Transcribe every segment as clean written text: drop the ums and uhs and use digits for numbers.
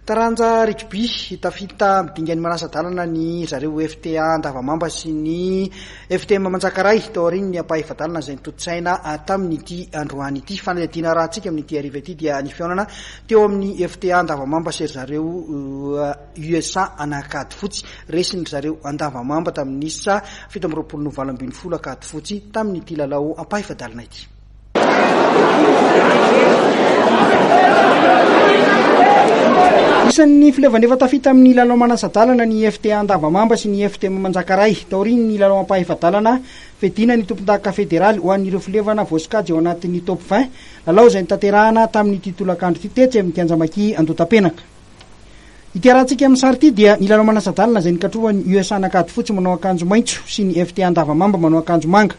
taranja Rugby Tafita midingan'ny manasa-dalana ny zareo Fta Andavamamba sy ny FTM Manjakaray tao aoriany ny ampahivadalana izay nitotsaina tamin'ity androany ity. Fanadina raha antsika amin'ity ariva ity dia ny fihaonana teo amin'ny Fta Andavamamba sy zareo USA anakady fotsy resiny zareo Andavamamba tamin'ny isa 7/20 akady fotsy tamin'ity lalao ampahivadalana ity. Isan'ny filevaneva tafita amin'ny lalao manasa-dalana ny Fta Andavamamba sy ny FTM Manjakaray tao aoriany ny lalao ampahivadalana fedina ny tompondaka Federaly ho an'ireo filevana voasikajy ao anatin'ny top 20 lalao izay nitanterahana tamin'ity tolakandro ity tetsy amin'ny Kianjamaky Andotapenaka. Ity arahantsika amin'ny sary ity dia ny lalao manasa-dalana izay nikatrohan'ny USA anakady fotsy manao akanjo maitso sy ny Fta Andavamamba manao akanjo manga.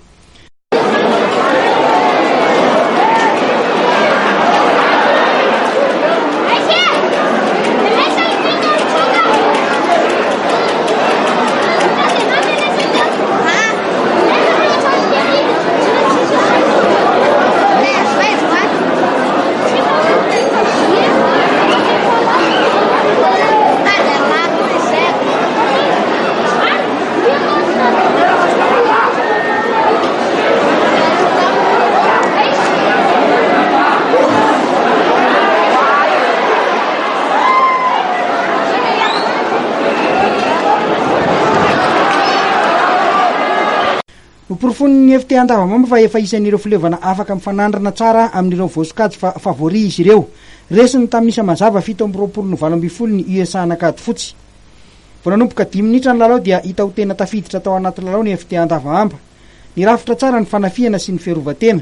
Profon'ny Fta Andavamamba fa efa isan'ireo filevana afaka mifanandrana tsara amin'ireo voasikajy fa favori izy ireo. Resiny tamin'isa mazava 7/20 ny USA anakady fotsy. Vao nanomboka 10 minitra ny lalao dia hita ho tena tafiditra tao anaty lalao ny Fta Andavamamba. Nirafitra tsara ny fanafiana sy ny fiarovatena.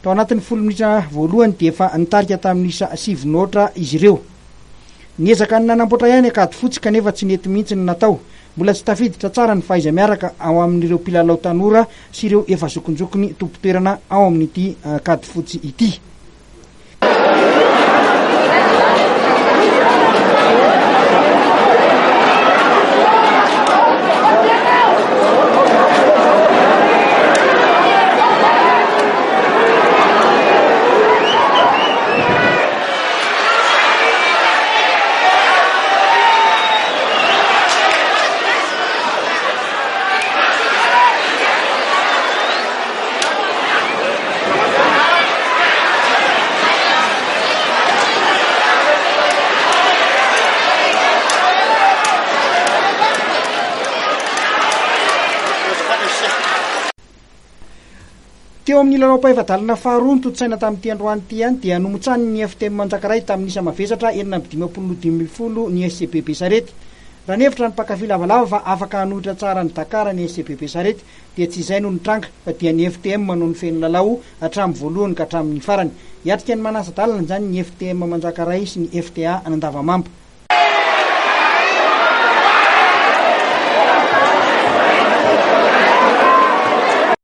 Tao anatin'ny 10 minitra voalohany dia efa nitarika tamin'ny isa 7 notra izy ireo. Niezaka ny nanamboatra ihany akady fotsy kanefa tsy nety mihitsy ny natao. Mbola tsy tafiditra tsara ny faiza miaraka ao amin'ireo mpilalao tanora sy ireo efa zokonjokony tompo-toerana ao amin'ity akady fotsy ity. Teo amin'ny lalao ampahivadalana faharoa nitotsaina tamin'ity androany ity ihany dia nomotsany ny FTM Manjakaray tamin'ny isa mavesatra 7/20 ny SCBB Sarety. Raha nevitra ny mpakafy lavalava fa afaka hanohitra tsara ny Dakar ny SCBB Sarety dia tsy izay no nitranga fa dia ny FTM manao ny feno lalao hatramin'ny voalohany ka hatramin'ny farany. Hiatrika ny manasa-dalana izany ny FTM Manjakaray sy ny Fta Andavamamba.